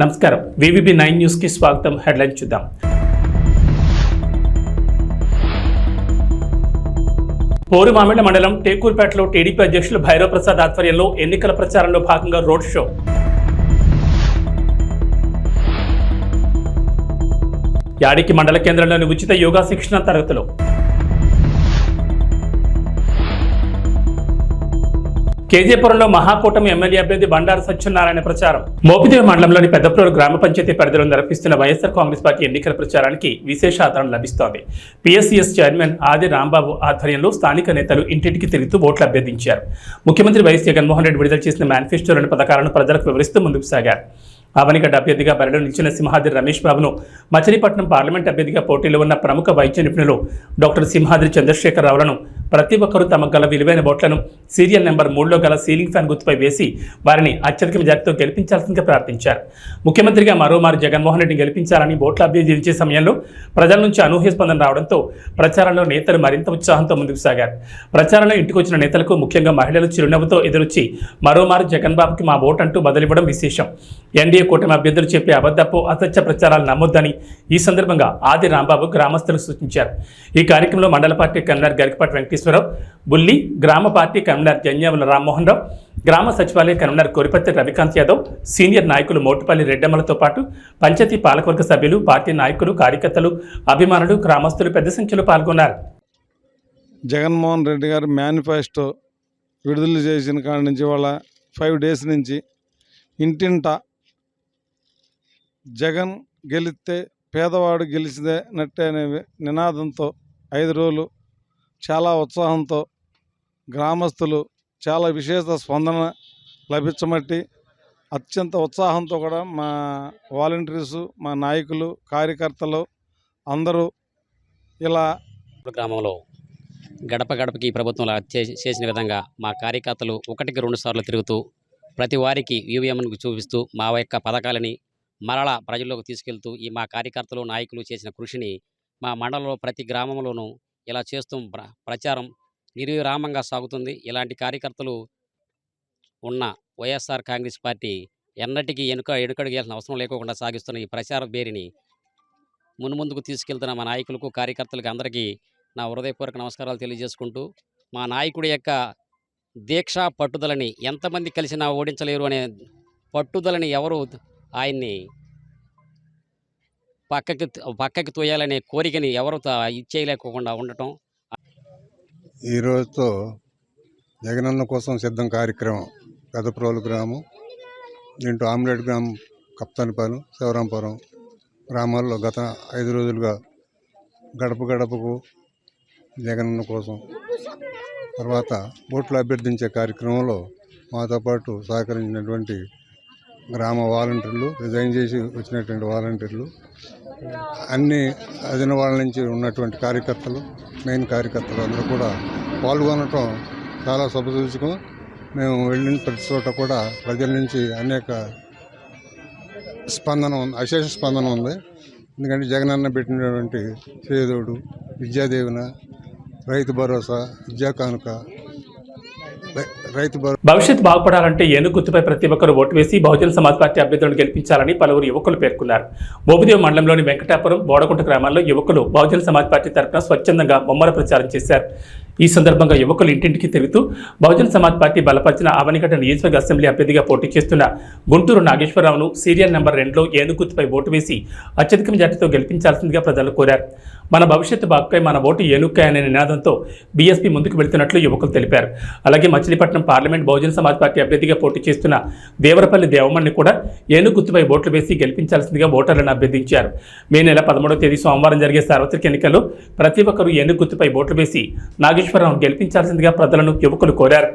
నమస్కారం VVB 9 news కి స్వాగతం. హెడ్లైన్ చూద్దాం. పోరుమామిళ్ల మండలం టేకూర్పేటలో టీడీపీ అధ్యక్షులు భైరవ్ ప్రసాద్ ఆధ్వర్యంలో ఎన్నికల ప్రచారంలో భాగంగా రోడ్ షో. యాడికి మండల కేంద్రంలోని ఉచిత యోగా శిక్షణ తరగతులు. కేజీపురంలో మహాకూటమి ఎమ్మెల్యే అభ్యర్థి బండారు సత్యనారాయణ ప్రచారం. మోపిదేవి మండలంలోని పెద్దప్రోలు గ్రామ పంచాయతీ పరిధిలో నిర్వహిస్తున్న వైఎస్ఆర్ కాంగ్రెస్ పార్టీ ఎన్నికల ప్రచారానికి విశేష ఆదరణ లభిస్తోంది. పిఎస్సిఎస్ చైర్మన్ ఆది రాంబాబు ఆధ్వర్యంలో స్థానిక నేతలు ఇంటింటికి తిరుగుతూ ఓట్లు అభ్యర్థించారు. ముఖ్యమంత్రి వైఎస్ జగన్మోహన్ రెడ్డి విడుదల చేసిన మేనిఫెస్టోలోని పథకాలను ప్రజలకు వివరిస్తూ ముందుకు సాగారు. ఆవనిగడ్డ అభ్యర్థిగా బరిలో నిలిచిన సింహాద్రి రమేష్ బాబును, మచిలీపట్నం పార్లమెంట్ అభ్యర్థిగా పోటీలో ఉన్న ప్రముఖ వైద్య నిపుణులు డాక్టర్ సింహాద్రి చంద్రశేఖరరావులను ప్రతి ఒక్కరూ తమకు గల విలువైన ఓట్లను సీరియల్ నెంబర్ 3లో గల సీలింగ్ ఫ్యాన్ గుర్తుపై వేసి వారిని అత్యధిక మెజార్టీతో గెలిపించాల్సిందిగా ప్రార్థించారు. ముఖ్యమంత్రిగా మరోమారు జగన్మోహన్ రెడ్డిని గెలిపించాలని ఓట్ల అభ్యర్థించే సమయంలో ప్రజల నుంచి అనూహ్య స్పందన రావడంతో ప్రచారంలో నేతలు మరింత ఉత్సాహంతో ముందుకు సాగారు. ప్రచారంలో ఇంటికి వచ్చిన నేతలకు ముఖ్యంగా మహిళలు చిరునవ్వుతో ఎదురొచ్చి మరోమారు జగన్ బాబుకి మా ఓటు అంటూ బదిలివ్వడం విశేషం. ఎన్డీఏ కూటమి అభ్యర్థులు చెప్పే అబద్ధపు అసత్య ప్రచారాలు నమ్మొద్దని ఈ సందర్భంగా ఆది రాంబాబు గ్రామస్తులకు సూచించారు. ఈ కార్యక్రమంలో మండల పార్టీ కన్వీనర్ గరికపాటి వెంకటేశ్వరరావు, బుల్లి, గ్రామ పార్టీ కన్వీనర్ జన్యావుల రామ్మోహన్ రావు, గ్రామ సచివాలయ కన్వీనర్ కొరిపత్తి రవికాంత్ యాదవ్, సీనియర్ నాయకులు మోటుపల్లి రెడ్డమ్మలతో పాటు పంచాయతీ పాలకవర్గ సభ్యులు, పార్టీ నాయకులు, కార్యకర్తలు, అభిమానులు, గ్రామస్తులు పెద్ద సంఖ్యలో పాల్గొన్నారు. జగన్మోహన్ రెడ్డి గారు మేనిఫెస్టో విడుదల చేసిన కాడి నుంచి వాళ్ళ 5 డేస్ నుంచి ఇంటింట జగన్ గెలిస్తే పేదవాడు గెలిచినట్టే అనే నినాదంతో 5 రోజులు చాలా ఉత్సాహంతో గ్రామస్తులు చాలా విశేష స్పందన లభించమట్టి అత్యంత ఉత్సాహంతో కూడా మా వాలంటీర్సు, మా నాయకులు, కార్యకర్తలు అందరూ ఇలా గ్రామంలో గడప గడపకి ప్రభుత్వంలో చేసిన విధంగా మా కార్యకర్తలు 1కి 2 సార్లు తిరుగుతూ ప్రతి వారికి ఈవీఎంను చూపిస్తూ మా యొక్క పథకాలని మరలా ప్రజల్లోకి తీసుకెళ్తూ ఈ మా కార్యకర్తలు, నాయకులు చేసిన కృషిని మా మండలంలో ప్రతి గ్రామంలోనూ ఇలా చేస్తూ ప్రచారం నిర్విరామంగా సాగుతుంది. ఇలాంటి కార్యకర్తలు ఉన్న వైఎస్ఆర్ కాంగ్రెస్ పార్టీ ఎన్నటికీ ఎనుకడుగేయాల్సిన అవసరం లేకుండా సాగిస్తున్న ఈ ప్రచార బేరిని మున్ముందుకు తీసుకెళ్తున్న మా నాయకులకు, కార్యకర్తలకు అందరికీ నా హృదయపూర్వక నమస్కారాలు తెలియజేసుకుంటూ, మా నాయకుడి యొక్క దీక్ష పట్టుదలని ఎంతమంది కలిసినా ఓడించలేరు అనే పట్టుదలని ఎవరు ఆయన్ని పక్కకి తోయాలనే కోరికని ఎవరు ఇచ్చేయలేకోకుండా ఉండటం. ఈ రోజుతో జగనన్న కోసం సిద్ధం కార్యక్రమం పెదప్రోలు గ్రామం, దీంట్లో ఆమ్లెట్ గ్రామం, కప్తానిపాలెం, శివరాంపురం గ్రామాల్లో గత 5 రోజులుగా గడప గడపకు జగనన్న కోసం తర్వాత ఓట్లు అభ్యర్థించే కార్యక్రమంలో మాతో పాటు సహకరించినటువంటి గ్రామ వాలంటీర్లు, రిజైన్ చేసి వచ్చినటువంటి వాలంటీర్లు, అన్ని అదిన వాళ్ళ నుంచి ఉన్నటువంటి కార్యకర్తలు, మెయిన్ కార్యకర్తలు అందరూ కూడా పాల్గొనటం చాలా శుభసూచకం. మేము వెళ్ళిన ప్రతి చోట కూడా ప్రజల నుంచి అనేక స్పందన ఉంది, అశేష స్పందన ఉంది. ఎందుకంటే జగనన్న పెట్టినటువంటి చేదోడు, విద్యాదీవెన, రైతు భరోసా, విద్యా కానుక, భవిష్యత్ బాగుపడాలంటే ఏనుగు గుర్తుపై ప్రతి ఒక్కరు ఓటు వేసి బహుజన సమాజ్ పార్టీ అభ్యర్థులను గెలిపించాలని పలువురు యువకులు పేర్కొన్నారు. మోపిదేవి మండలంలోని వెంకటాపురం, బోడకుంట గ్రామాల్లో యువకులు బహుజన సమాజ్ పార్టీ తరఫున స్వచ్ఛందంగా ముమ్మర ప్రచారం చేశారు. ఈ సందర్భంగా యువకులు ఇంటింటికి తిరుగుతూ బహుజన సమాజ్ పార్టీ బలపరిచిన ఆవనిగడ్డ నియోజకవర్గ అసెంబ్లీ అభ్యర్థిగా పోటీ చేస్తున్న గుంటూరు నాగేశ్వరరావును సీరియల్ నెంబర్ 2లో ఏనుగు గుర్తుపై ఓటు వేసి అత్యధిక మెజార్టీతో గెలిపించాల్సిందిగా ప్రజలు కోరారు. మన భవిష్యత్తు బాగుపై మన ఓటు ఏనుక్కాయ అనే నినాదంతో బీఎస్పీ ముందుకు వెళ్తున్నట్లు యువకులు తెలిపారు. అలాగే మచిలీపట్నం పార్లమెంట్ బహుజన సమాజ్ పార్టీ అభ్యర్థిగా పోటీ చేస్తున్న దేవరపల్లి దేవమణ్ణి కూడా ఏనుగు గుర్తుపై ఓట్లు వేసి గెలిపించాల్సిందిగా ఓటర్లను అభ్యర్థించారు. మే నెల 11వ తేదీ సోమవారం జరిగే సార్వత్రిక ఎన్నికల్లో ప్రతి ఒక్కరూ ఏనుగు గుర్తుపై ఓట్లు వేసి నాగేశ్వరరావును గెలిపించాల్సిందిగా ప్రజలను యువకులు కోరారు.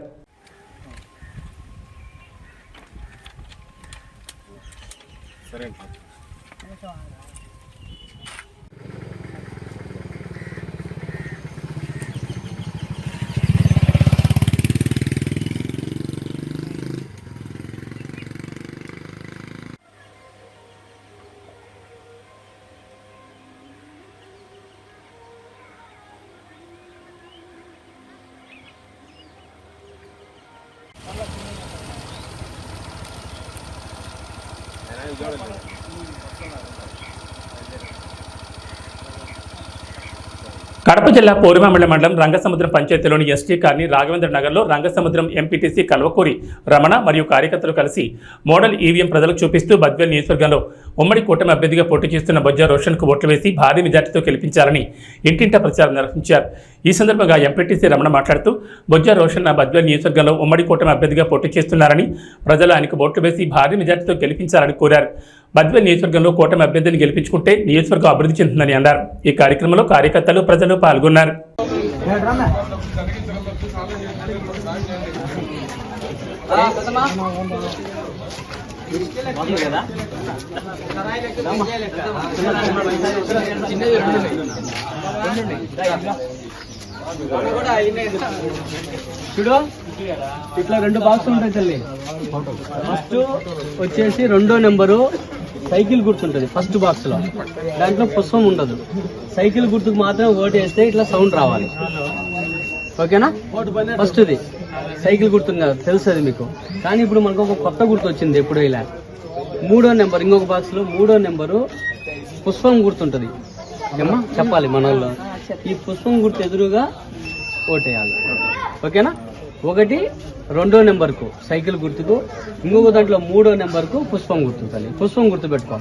కడప జిల్లా పోరుమామిళ్ల మండలం రంగసముద్రం పంచాయతీలోని ఎస్టీ కాలనీ రాఘవేంద్ర నగర్లో రంగసముద్రం ఎంపీటీసీ కల్వకూరి రమణ మరియు కార్యకర్తలు కలిసి మోడల్ ఈవీఎం ప్రజలకు చూపిస్తూ బద్వేల్ నియోజకవర్గంలో ఉమ్మడి కూటమి అభ్యర్థిగా పోటీ చేస్తున్న బొజ్జా రోషన్కు ఓట్లు వేసి భారీ మెజార్టీతో గెలిపించాలని ఇంటింటా ప్రచారం నిర్వహించారు. ఈ సందర్భంగా ఎంపీటీసీ రమణ మాట్లాడుతూ బొజ్జా రోషన్ బద్వేల్ నియోజకవర్గంలో ఉమ్మడి కూటమి అభ్యర్థిగా పోటీ చేస్తున్నారని ప్రజలు ఆయనకు ఓట్లు వేసి భారీ మెజార్టీతో గెలిపించాలని కోరారు. బద్వేల్ నియోజకవర్గంలో కూటమి అభ్యర్థిని గెలిపించుకుంటే నియోజకవర్గం అభివృద్ధి చెందుతుందని అన్నారు. ఈ కార్యక్రమంలో కార్యకర్తలు ప్రజలు పాల్గొన్నారు. చూడు ఇట్లా 2 బాక్స్ ఉంటాయి తల్లి. ఫస్ట్ వచ్చేసి 2వ నెంబరు సైకిల్ గుర్తుంటుంది. ఫస్ట్ బాక్స్ లో దాంట్లో పుష్పం ఉండదు. సైకిల్ గుర్తుకు మాత్రమే ఓటు వేస్తే ఇట్లా సౌండ్ రావాలి. ఓకేనా? ఫస్ట్ది సైకిల్ గుర్తు తెలుస్తుంది మీకు. కానీ ఇప్పుడు మనకు ఒక కొత్త గుర్తు వచ్చింది. ఎప్పుడు ఇలా 3వ నెంబర్ ఇంకొక బాక్స్ లో 3వ నెంబరు పుష్పం గుర్తుంటుంది. ఏమ్మా చెప్పాలి మన వాళ్ళు. ఈ పుష్పం గుర్తు ఎదురుగా ఓటేయాలి. ఓకేనా? 1 2వ నెంబర్కు సైకిల్ గుర్తుకు, ఇంకొక దాంట్లో 3వ నెంబర్కు పుష్పం గుర్తు. పుష్పం గుర్తు పెట్టుకో.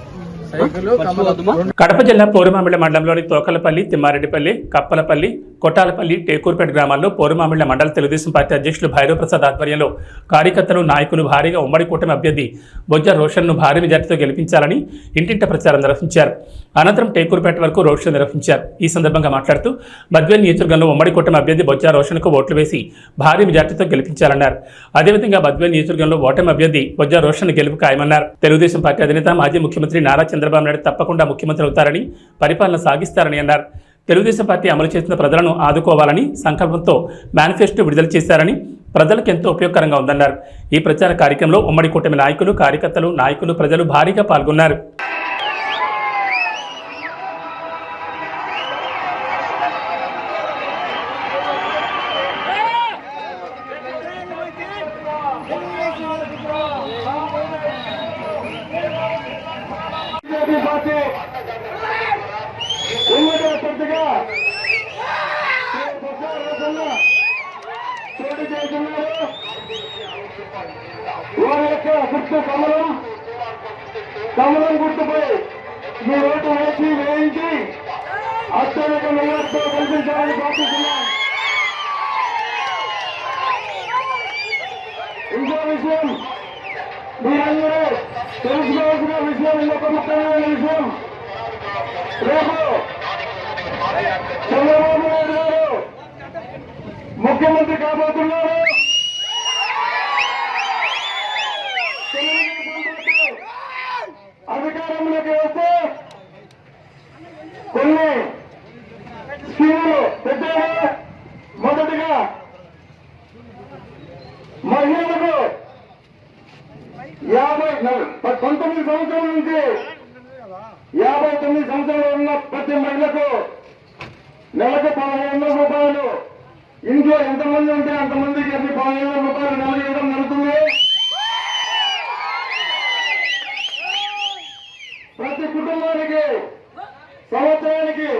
కడప జిల్లా పోరుమామిళ్ల మండలంలోని తోకలపల్లి, తిమ్మారెడ్డిపల్లి, కప్పలపల్లి, కొట్టాలపల్లి, టేకూర్పేట గ్రామాల్లో పోరుమామిళ్ల మండల తెలుగుదేశం పార్టీ అధ్యక్షులు భైరవ్ ప్రసాద్ ఆధ్వర్యంలో కార్యకర్తలు, నాయకులు భారీగా ఉమ్మడి కూటమి అభ్యర్థి బొజ్జా రోషన్ను భారీ మెజార్టీతో గెలిపించాలని ఇంటింట ప్రచారం నిర్వహించారు. అనంతరం టేకూర్పేట వరకు రోడ్ షో నిర్వహించారు. ఈ సందర్భంగా మాట్లాడుతూ బద్వేల్ నియోజకవర్గంలో ఉమ్మడి కూటమి అభ్యర్థి బొజ్జా రోషన్కు ఓట్లు వేసి భారీ మెజార్టీతో గెలిపించాలన్నారు. అదేవిధంగా బద్వేల్ నియోజకవర్గంలో ఓటమి అభ్యర్థి బొజ్జా రోషన్ గెలుపు ఖాయమన్నారు. తెలుగుదేశం పార్టీ అధినేత మాజీ ముఖ్యమంత్రి నారా చంద్రబాబు నాయుడు తప్పకుండా ముఖ్యమంత్రి అవుతారని, పరిపాలన సాగిస్తారని అన్నారు. తెలుగుదేశం పార్టీ అమలు చేసిన ప్రజలను ఆదుకోవాలని సంకల్పంతో మేనిఫెస్టో విడుదల చేశారని, ప్రజలకు ఎంతో ఉపయోగకరంగా ఉందన్నారు. ఈ ప్రచార కార్యక్రమంలో ఉమ్మడి కూటమి నాయకులు, కార్యకర్తలు, నాయకులు, ప్రజలు భారీగా పాల్గొన్నారు. కమలం గుర్తుపై మీ ఓటు వేయించి అత్యధిక మెజార్టీతో కల్పించాలని ప్రార్థిస్తున్నాం. ఇంకో విషయం మీరందరూ తెలుసుకోవాల్సిన విషయం, ఇంకొక ముఖ్యమైన విషయం, రేపు చంద్రబాబు నాయుడు గారు ముఖ్యమంత్రి కాబోతున్నారు. అధికారంలోకి వస్తే కొన్ని స్కీములు పెట్టారు. మొదటిగా మహిళలకు 19 సంవత్సరాల నుంచి 59 సంవత్సరాలు ఉన్న ప్రతి మహిళకు నెలకు 1500 రూపాయలు, ఇంట్లో ఎంతమంది ఉంటే అంతమందికి 1500 రూపాయలు నెలకు ఇవ్వడం జరుగుతుంది. ప్రతి కుటుంబానికి సంవత్సరానికి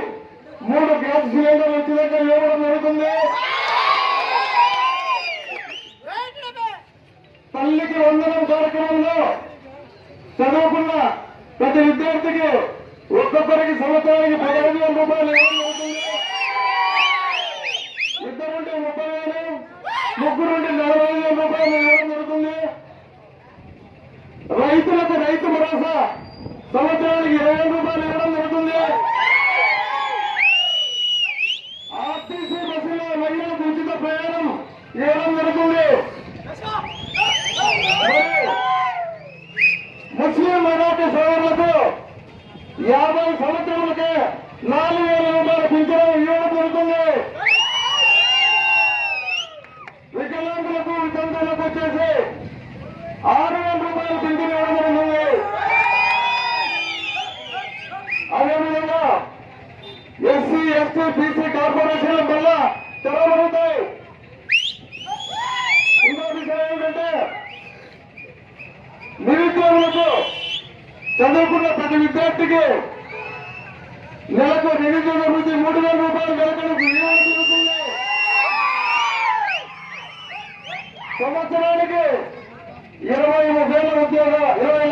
3 గ్యాస్ సిలిండర్లు ఉచితంగా ఇవ్వడం జరుగుతుంది. తల్లికి వందనం కార్యక్రమంలో చదువుకున్న ప్రతి విద్యార్థికి ఒక్కొక్కరికి సంవత్సరానికి 15,000 రూపాయలు ఇవ్వడం జరుగుతుంది. ఇద్దరుంటే 30,000, ముగ్గురుంటే 40,000 రూపాయలు ఇవ్వడం జరుగుతుంది. రైతులకు రైతు భరోసా సంవత్సరానికి 20,000 రూపాయలు ఇవ్వడం జరుగుతుంది. ఆర్టీసీ బస్సులో మహిళలకు ఉచిత ప్రయాణం ఇవ్వడం జరుగుతుంది. ముస్లిం మైనార్టీ సోదరులకు 50 సంవత్సరాలకే 4,000 రూపాయల పింఛను ఇవ్వడం జరుగుతుంది. వికలాంగులకు, వితంతువులకు వచ్చేసి 6,000 రూపాయల పింఛను ఇవ్వడం జరుగుతుంది. అదేవిధంగా ఎస్సీ, ఎస్టీ, బీసీ కార్పొరేషన్ల వల్ల తెరవబడతాయి. ఇంకో విషయం ఏంటంటే నిరుద్యోగులకు చదువుకున్న ప్రతి విద్యార్థికి నెలకు నిరుద్యోగ వృత్తి 3,000 రూపాయలు నెలకొరకు జరుగుతుంది. సంవత్సరానికి 20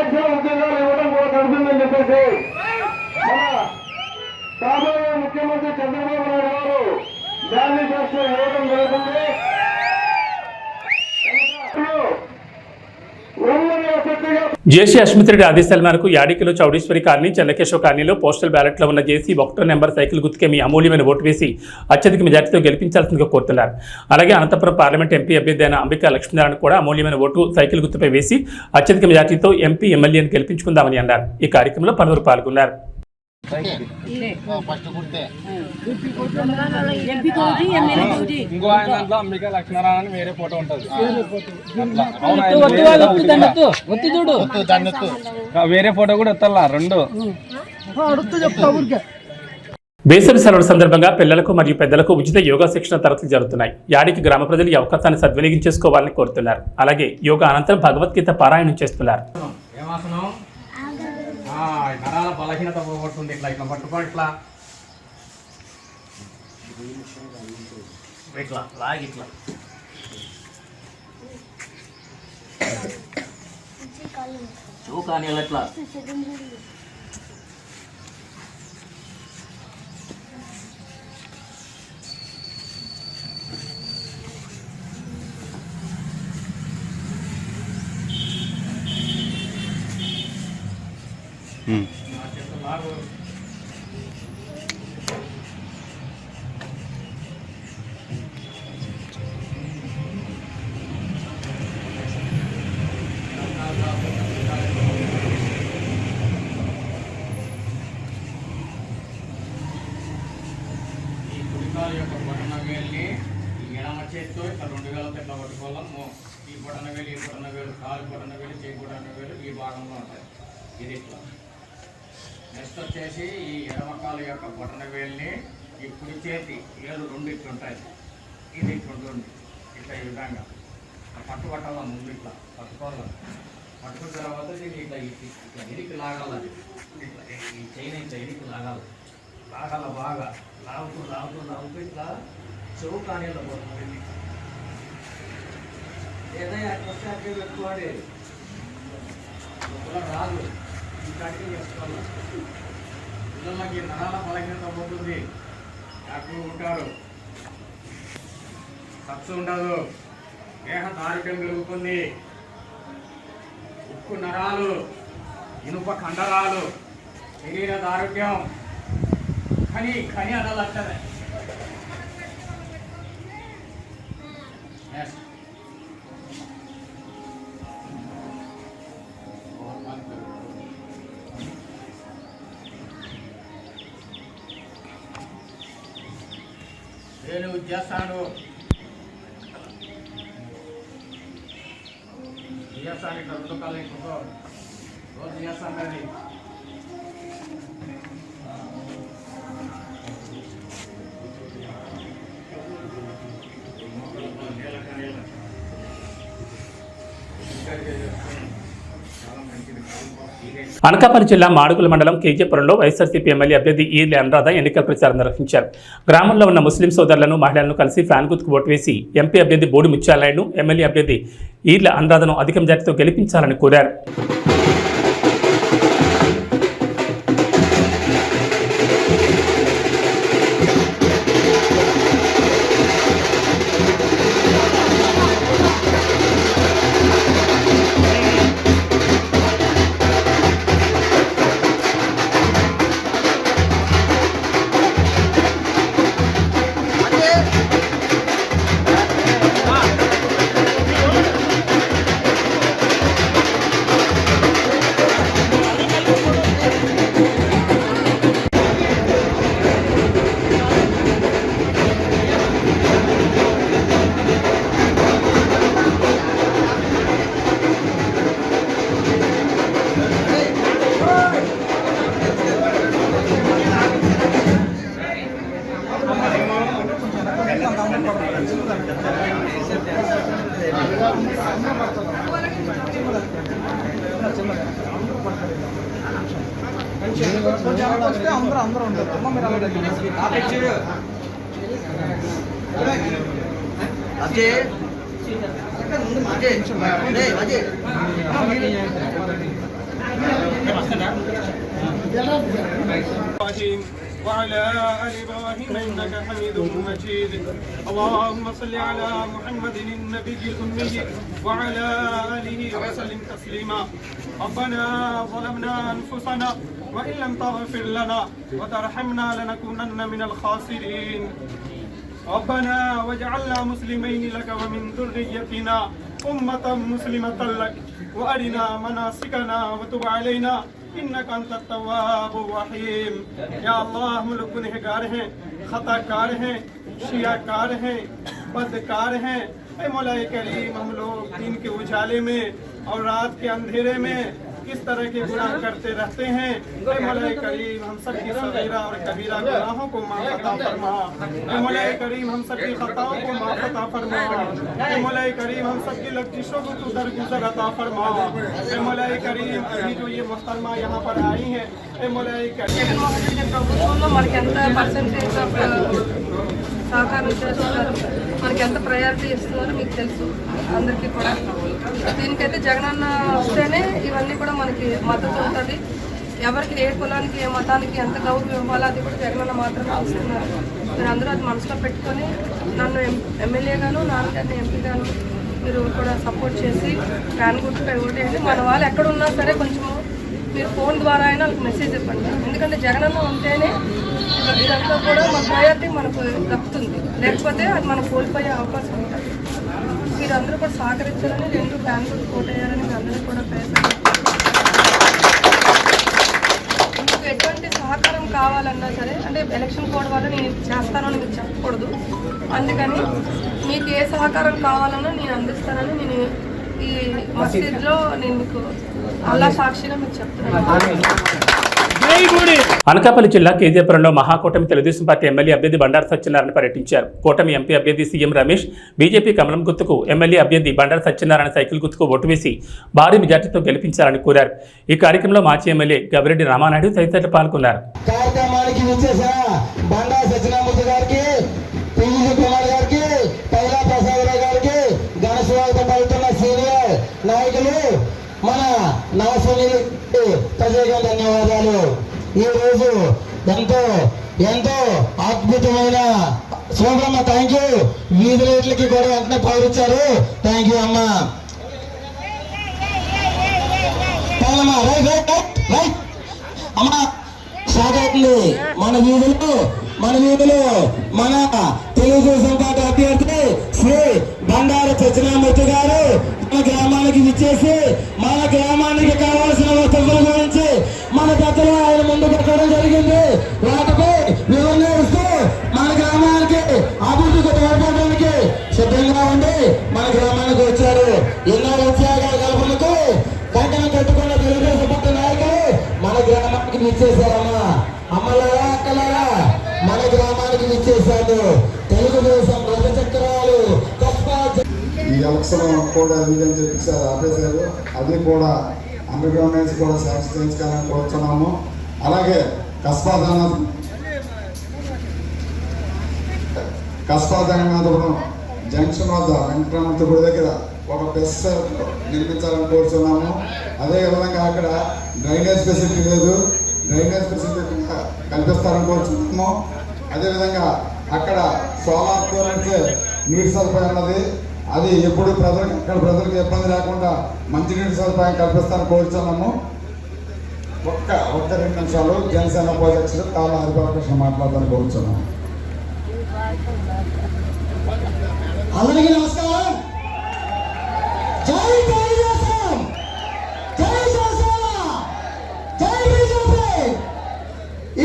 లక్షల ఉద్యోగాలు ఇవ్వడం కూడా జరుగుతుందని చెప్పేసి మన కాబోయే ముఖ్యమంత్రి చంద్రబాబు నాయుడు గారు మేనిఫెస్టో ఇవ్వడం జరుగుతుంది. జేసీ అశ్మిత్రెడ్డి ఆదేశాల మేరకు యాడికిలో చౌడేశ్వరి కాలనీ, చెన్నకేశవ కాలనీలో పోస్టల్ బ్యాలెట్లో ఉన్న జేసీ 1 నెంబర్ సైకిల్ గుర్తుకే మీ అమూల్యమైన ఓటు వేసి అత్యధిక మెజార్టీతో గెలిపించాల్సిందిగా కోరుతున్నారు. అలాగే అనంతపురం పార్లమెంట్ ఎంపీ అభ్యర్థి అయిన అంబికా లక్ష్మీనారాయణ కూడా అమూల్యమైన ఓటు సైకిల్ గుర్తుపై వేసి అత్యధిక మెజార్టీతో ఎంపీ ఎమ్మెల్యేని గెలిపించుకుందామని అన్నారు. ఈ కార్యక్రమంలో పలువురు పాల్గొన్నారు. ఇంకో ఆయన దాంట్లో అంబికా లక్ష్మీనారాయణ వేరే ఫోటో ఉంటుంది, వేరే ఫోటో కూడా ఎత్తాలా 2. వేసవి సెలవుల సందర్భంగా పిల్లలకు మరియు పెద్దలకు ఉచిత యోగా శిక్షణ తరగతులు జరుగుతున్నాయి. యాడికి గ్రామ ప్రజలు ఈ అవకాశాన్ని సద్వినియోగించేసుకోవాలని కోరుతున్నారు. అలాగే యోగా అనంతరం భగవద్గీత పారాయణం చేస్తున్నారు. నరాల బలహీనత పోగొడుతుంది. ఇట్లా ఇట్లా పట్టుకో, ఇట్లా ఇట్లా లాగి ఇట్లా చూకాని ఎట్లా యొక్క బొటన వేలుని ఎడమ చేతితో ఇట్లా 2 వేలతో ఇట్లా పట్టుకోవాలము. ఈ బొటన వేలు, ఈ బొటన వేలు, కాలు బొటన వేలు, చేయి బొటన వేలు ఈ భాగంలో ఉంటాయి. ఇది ఇట్లా. నెక్స్ట్ వచ్చేసి ఈ ఎడమ కాలు యొక్క బొటన వేలుని ఈ కుడి చేతి ఏలు 2 ఇట్లా ఉంటాయి. ఇది ఇట్లా ఉంటుంది. ఇట్లా ఈ విధంగా పట్టుబట్టాల ముందు ఇట్లా పట్టుకోవాలి. పట్టుకున్న తర్వాత దీన్ని ఇట్లా ఇట్లా ఇరికి లాగాలి. ఇట్లా ఈ చైన్ ఇట్లా ఇరికి లాగాలి. లాగాల బాగా లాగుతూ లాగుతూ లాగుతూ ఇట్లా చెవు కానీలో పోతుంది. ఏదైనా అట్లా అట్టే పెట్టుకోండి. లోపల రాదు, ఈ కట్టి చేసుకోవాలి. పిల్లలకి నరాల బలహీనత పోతుంది, యాక్టివ్ ఉంటారు, ఖర్చు ఉండదు, దేహ దారుఢ్యం పెరుగుతుంది. ఉక్కు నరాలు, ఇనుప కండరాలు, శరీర దారుఢ్యం ఖని ఖని అనాలే. నేను చేస్తాను చేస్తాను ఇక్కడ 2 కాళ్ళు ఎక్కువ రోజు చేస్తాను. అది అనకాపల్లి జిల్లా మాడుగుల మండలం కేజీపురంలో వైఎస్ఆర్సీపీ ఎమ్మెల్యే అభ్యర్థి ఈర్లి అనురాధ ఎన్నికల ప్రచారం నిర్వహించారు. గ్రామంలో ఉన్న ముస్లిం సోదరులను, మహిళలను కలిసి ఫ్యాన్ గుర్తుకు ఓటు వేసి ఎంపీ అభ్యర్థి బోడి ముత్యాలనాయుడును, ఎమ్మెల్యే అభ్యర్థి ఈర్లి అనురాధను అధిక మెజార్టీతో గెలిపించాలని కోరారు. وعلى آل إبراهيم إنك حميد مجيد اللهم صل على محمد النبي الأمي وعلى آله وسلم تسليما ربنا ظلمنا أنفسنا وإن لم تغفر لنا وترحمنا لنكونن من الخاسرين ربنا واجعلنا مسلمين لك ومن ذريتنا أمة مسلمة لك وأرنا مناسكنا وتب علينا इन्नक अंत तव्वाब रहीम। या अल्लाह हम लोग गुनहगार हैं, खताकार हैं, शियाकार हैं, बदकार हैं। ऐ मौलाए करीम हम लोग दिन के उजाले में और रात के अंधेरे में किस तरह के गुनाह करते रहते हैं। ऐ मौलाए करीम हम सब की सगीरा और कबीरा गुनाहों को माफ़ अता फरमा। ऐ मौलाए करीम हम सब की खताओं को माफ़ अता फरमा। ऐ मौलाए करीम हम सब की लफ्ज़िशों को तू दरगुजर अता फरमा। ऐ मौलाए करीम अभी जो ये मुहतरमा यहाँ पर आई हैं, ऐ मौलाए करीम ప్రభుత్వంలో మనకి ఎంత పర్సెంటేజ్ ఆఫ్ సహకారం చేస్తున్నారు, మనకి ఎంత ప్రయారిటీ ఇస్తున్నారో మీకు తెలుసు అందరికీ కూడా. దీనికైతే జగనన్న వస్తేనే ఇవన్నీ కూడా మనకి మద్దతు ఉంటుంది. ఎవరికి ఏ కులానికి ఏ మతానికి ఎంత గౌరవం ఇవ్వాలో అది కూడా జగనన్న మాత్రమే వస్తున్నారు. మీరు అందరూ అది మనసులో పెట్టుకొని నన్ను ఎమ్మెల్యేగాను, నాన్నగారిని ఎంపీగాను మీరు కూడా సపోర్ట్ చేసి ఫ్యాన్ గుర్తుపై ఓటేయండి. మన వాళ్ళు ఎక్కడున్నా సరే కొంచెము మీరు ఫోన్ ద్వారా అయినా వాళ్ళకి మెసేజ్ ఇవ్వండి. ఎందుకంటే జగనన్న ఉంటేనే ఇదంతా కూడా మన ప్రయారిటీ మనకు దక్కుతుంది, లేకపోతే అది మనం కోల్పోయే అవకాశం ఉంటుంది. మీరు అందరూ కూడా సహకరించాలని, రెండు ఫ్యాన్ గుర్తు ఓటేయాలని అందరూ కూడా ప్రయత్నం. మీకు ఎటువంటి సహకారం కావాలన్నా సరే, అంటే ఎలక్షన్ కోడ్ వల్ల నేను చేస్తానని మీకు చెప్పకూడదు. అందుకని మీకు ఏ సహకారం కావాలన్నా నేను అందిస్తానని నేను ఈ మసీద్లో నేను మీకు అల్లా సాక్షిగా మీకు చెప్తున్నాను. అనకాపల్లి జిల్లా కేజీపురంలో మహాకూటమి తెలుగుదేశం పార్టీ ఎమ్మెల్యే అభ్యర్థి బండారు సత్యనారాయణ పర్యటించారు. కూటమి ఎంపీ అభ్యర్థి సీఎం రమేష్, బీజేపీ కమలం గుర్తుకు ఎమ్మెల్యే అభ్యర్థి బండారు సత్యనారాయణ సైకిల్ గుర్తుకు ఓటు వేసి భారీ మెజార్టీతో గెలిపించాలని కోరారు. ఈ కార్యక్రమంలో మాజీ ఎమ్మెల్యే గవిరెడ్డి రామానాయుడు తదితరులు పాల్గొన్నారు. కార్యక్రమానికి విచ్చేసిన బండారు సత్యనారాయణ గారికి, పీవీసీ కుమార్ గారికి, పైలా ప్రసాదరావు గారికి ఘన స్వాగతం పలుకుతున్న సీనియర్ నాయకులు మన నవసునీలకి ప్రత్యేక ధన్యవాదాలు. ఈ రోజు ఎంతో ఎంతో అద్భుతమైన శోభమ్మ, థ్యాంక్ యూ. వీధి రేట్లకి కూడా వెంటనే పౌరిచ్చారు, థ్యాంక్ యూ అమ్మ. అమ్మ స్టార్ట్ అవుతుంది మన వీధులు మన తెలుగుదేశం పార్టీ అభ్యర్థి శ్రీ బండారు సత్యనారాయణ గారు మన గ్రామానికి విచ్చేసి మన గ్రామానికి కావాల్సిన వసతుల గురించి మన పెద్దలు ఆయన ముందు పెట్టడం జరిగింది. వాటిపై వివరణ ఇస్తూ మన గ్రామానికి అభివృద్ధికి తోడ్పడడానికి సిద్ధంగా ఉండి మన గ్రామానికి వచ్చారు. ఎన్నో ఉద్యోగాల కల్పనకు కంకణం కట్టుకున్న తెలుగుదేశం పార్టీ నాయకులు మన గ్రామానికి విచ్చేశారమ్మా. అమ్మలారా, అక్కలారా, మన గ్రామానికి విచ్చేశారు. తెలుగుదేశం రథ చక్రాలు ఈ ఎలక్షన్ కూడా అని చెప్పి ఆపేశారు. అది కూడా అండర్ గ్రౌండ్ కూడా శాంక్షన్ చేయించుకోవాలని కోరుతున్నాము. అలాగే కస్బా జగన్నాథపురం జంక్షన్ వద్ద వెంకటరామూర్తి గుడి దగ్గర ఒక బెస్ నిర్మించాలని కోరుతున్నాము. అదేవిధంగా అక్కడ డ్రైనేజ్ ఫెసిలిటీ లేదు, డ్రైనేజ్ ఫెసిలిటీ కల్పిస్తారని కోరుతున్నాము. అదేవిధంగా అక్కడ సోలార్తో నడిచే నీటి సదుపాయం ఉన్నది, అది ఎప్పుడు ప్రజలకు ఇబ్బంది లేకుండా మంచినీటి సదుపాయం కల్పిస్తారని కోరుతున్నాము. ఒక్క 2 నిమిషాలు జనసేన ఉపాధ్యక్షుడు తాళ హరిబాలకృష్ణ మాట్లాడతాను కోరుతున్నాము. అందరికీ నమస్కారం. జై తెలుగుదేశం, జై జనసేన, జై బీజేపీ.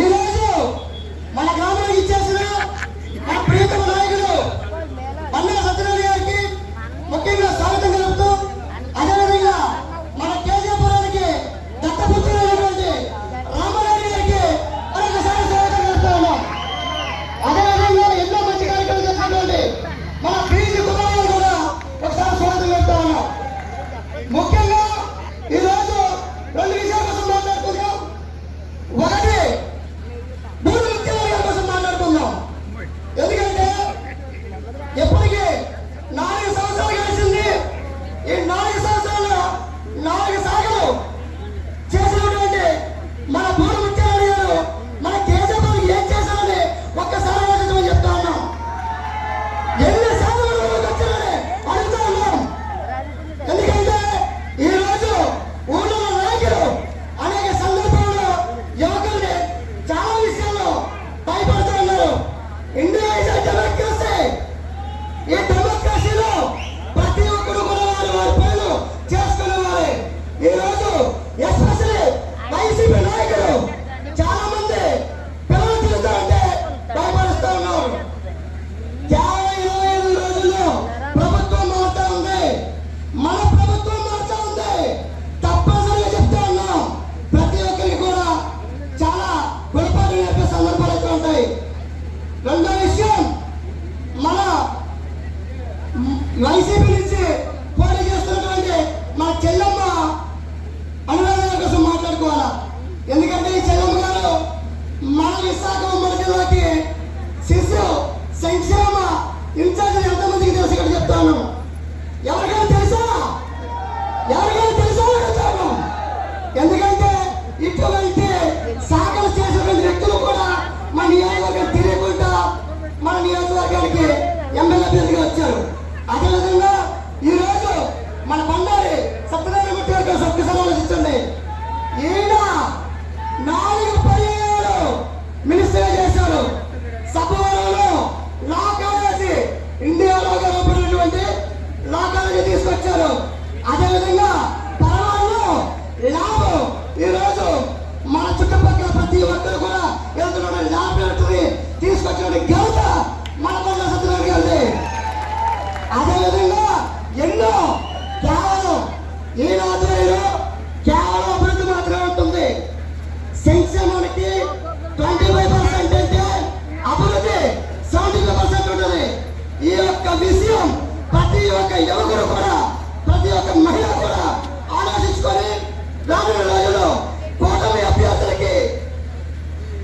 ఈరోజు మన గ్రామానికి ఇచ్చేసిన మన ప్రియతమ నాయకుడు బండారు సత్యనారాయణ గారికి ముఖ్యంగా స్వాగతం తెలుపుతూ, అదేవిధంగా మన కేజీపురానికి దత్తపుత్రులైనటువంటి రామారాయుడు గారికి మరొకసారి స్వాగతం తెలుపుతూ ఉన్నాం. అదేవిధంగా ఎన్నో మంచి కార్యక్రమాలు చేసినటువంటి మన పీవీసీ కుమార్ గారు కూడా ఒకసారి స్వాగతం చెప్తా ఉన్నాం. శిశు సంక్షేమ ఇన్ఛార్జ్ ఎంతమందికి తెలుసు ఇక్కడ చెప్తాను. ఎవరికైనా తెలుసా? అడుగుతాను. ఎందుకంటే ఇటువంటి శాఖలు చేసినటువంటి వ్యక్తులు కూడా మన నియోజకవర్గం తెలియకుండా మన నియోజకవర్గానికి ఎమ్మెల్యే అభ్యర్థిగా వచ్చారు. అదేవిధంగా ఈరోజు మన బండారి సత్యనారాయణ గారు సభ్యులు ఆలోచించండి. ఈయన 4 పర్యాయాలు మినిస్టర్ చేశారు. సభలో లా కాలేజీ ఇండియాలో రూపొందినటువంటి లా కాలేజీ తీసుకొచ్చారు. అదేవిధంగా పరమాణు ల్యాబ్ ఈరోజు మన చుట్టుపక్కల ప్రతి ఒక్కరు కూడా వెళ్తున్న ల్యాబొరేటరీ తీసుకొచ్చిన ఘనత మన బండారి సత్యనారాయణ గారిది. అదేవిధంగా ఎన్నో కేవలం ఈ ఆధ్వర్యంలో కేవలం అభివృద్ధి మాత్రమే ఉంటుంది. సంక్షేమానికి 25% అంటే అభివృద్ధి 75% ఉంటుంది. ఈ యొక్క విషయం ప్రతి ఒక్క యువకుడు కూడా ప్రతి ఒక్క మహిళ కూడా ఆలోచించుకొని రానున్న రోజుల్లో కూటమి అభ్యర్థులకి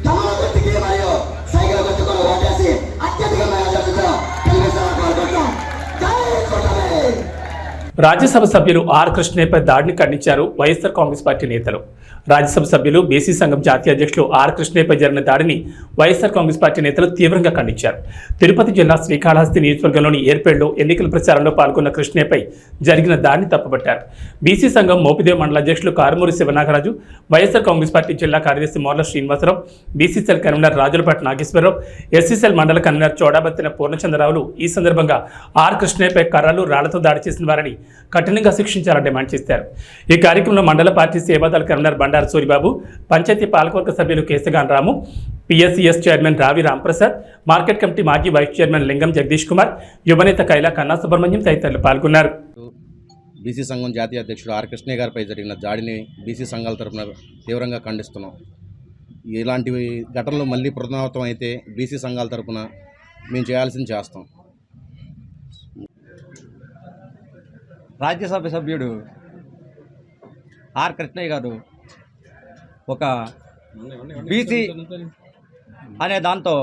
కమల గుర్తుకి మరియు సైకిల్ గుర్తుకొని ఓటేసి అత్యధిక మెజారిటీతో గెలిపిస్తారని కోరుకుంటున్నాం. జై కూటమి. రాజ్యసభ సభ్యులు ఆర్ కృష్ణయ్యపై దాడిని ఖండించారు వైఎస్ఆర్ కాంగ్రెస్ పార్టీ నేతలు. రాజ్యసభ సభ్యులు బీసీ సంఘం జాతీయ అధ్యక్షులు ఆర్ కృష్ణయ్యపై జరిగిన దాడిని వైఎస్ఆర్ కాంగ్రెస్ పార్టీ నేతలు తీవ్రంగా ఖండించారు. తిరుపతి జిల్లా శ్రీకాళహస్తి నియోజకవర్గంలోని ఏర్పేడులో ఎన్నికల ప్రచారంలో పాల్గొన్న కృష్ణయ్యపై జరిగిన దాడిని తప్పుపట్టారు. బీసీ సంఘం మోపిదేవి మండల అధ్యక్షులు కారుమూరి శివనాగరాజు, వైఎస్ఆర్ కాంగ్రెస్ పార్టీ జిల్లా కార్యదర్శి Morla Srinivasarao, BCCL convener Rajulapati Nageswararao, SCCL మండల కన్వీనర్ చోడాబత్తిన పూర్ణచంద్రరావులు ఈ సందర్భంగా ఆర్ కృష్ణయ్యపై కర్రలు రాళ్లతో దాడి చేసిన వారిని కఠినంగా శిక్షించాలని డిమాండ్ చేశారు. ఈ కార్యక్రమంలో మండల పార్టీ సేవాదళ కన్వీనర్ బండారు సూరిబాబు, పంచాయతీ పాలకవర్గ సభ్యులు కేశగాన్ రాము, పిఎస్సిఎస్ చైర్మన్ రావి రాంప్రసాద్, మార్కెట్ కమిటీ మాజీ వైస్ చైర్మన్ లింగం జగదీష్ కుమార్, యువనేత కైలా కన్నా సుబ్రహ్మణ్యం తదితరులు పాల్గొన్నారు. బీసీ సంఘం జాతీయ అధ్యక్షుడు ఆర్ కృష్ణయ్య గారిపై జరిగిన దాడిని బీసీ సంఘాల తరఫున తీవ్రంగా ఖండిస్తున్నాం. ఇలాంటి ఘటనలు మళ్ళీ పునరావృతం అయితే బీసీ సంఘాల తరఫున మేము చేయాల్సింది చేస్తాం. రాజ్యసభ సభ్యుడు ఆర్ కృష్ణయ్య గారు ఒక బీసీ అనే దాంతో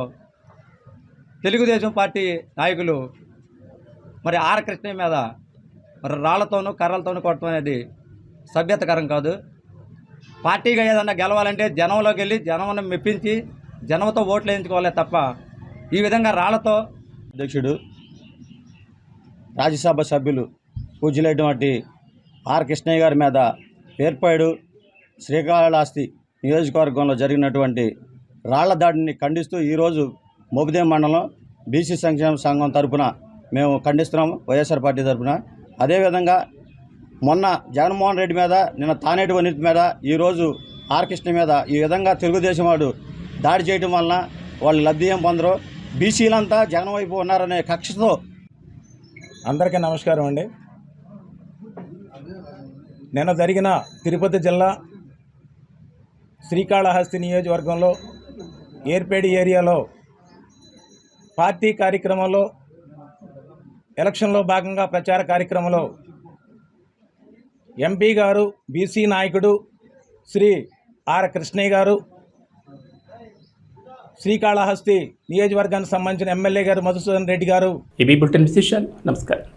తెలుగుదేశం పార్టీ నాయకులు మరి ఆర్ కృష్ణయ్య మీద రాళ్లతోనూ కర్రలతోనూ కొట్టడం అనేది సభ్యతకరం కాదు. పార్టీగా ఏదన్నా గెలవాలంటే జనంలోకి వెళ్ళి జనంను మెప్పించి జనంతో ఓట్లు వేయించుకోవాలి తప్ప ఈ విధంగా రాళ్లతో. అధ్యక్షుడు రాజ్యసభ సభ్యులు పూజ్యులైనటువంటి ఆర్ కృష్ణయ్య గారి మీద ఏర్పాడు శ్రీకాళహస్తి నియోజకవర్గంలో జరిగినటువంటి రాళ్ల దాడిని ఖండిస్తూ ఈరోజు మోపిదేవి మండలం బీసీ సంక్షేమ సంఘం తరఫున మేము ఖండిస్తున్నాము, వైఎస్ఆర్ పార్టీ తరఫున. అదేవిధంగా మొన్న జగన్మోహన్ రెడ్డి మీద, నిన్న తానేటి వనిత మీద, ఈరోజు ఆర్ కృష్ణ మీద ఈ విధంగా తెలుగుదేశం వాడు దాడి చేయడం వలన వాళ్ళు లబ్ధి ఏం పొందరు. బీసీలంతా జగన్ వైపు ఉన్నారనే కక్షతో. అందరికీ నమస్కారం అండి. నిన్న జరిగిన తిరుపతి జిల్లా శ్రీకాళహస్తి నియోజకవర్గంలో ఏర్పేడి ఏరియాలో పార్టీ కార్యక్రమంలో ఎలక్షన్లో భాగంగా ప్రచార కార్యక్రమంలో ఎంపీ గారు, బీసీ నాయకుడు శ్రీ ఆర్ కృష్ణయ్య గారు, శ్రీకాళహస్తి నియోజకవర్గానికి సంబంధించిన ఎమ్మెల్యే గారు మధుసూదన్ రెడ్డి గారు. ఇవి బులెటిన్ విశేషాలు. నమస్కారం.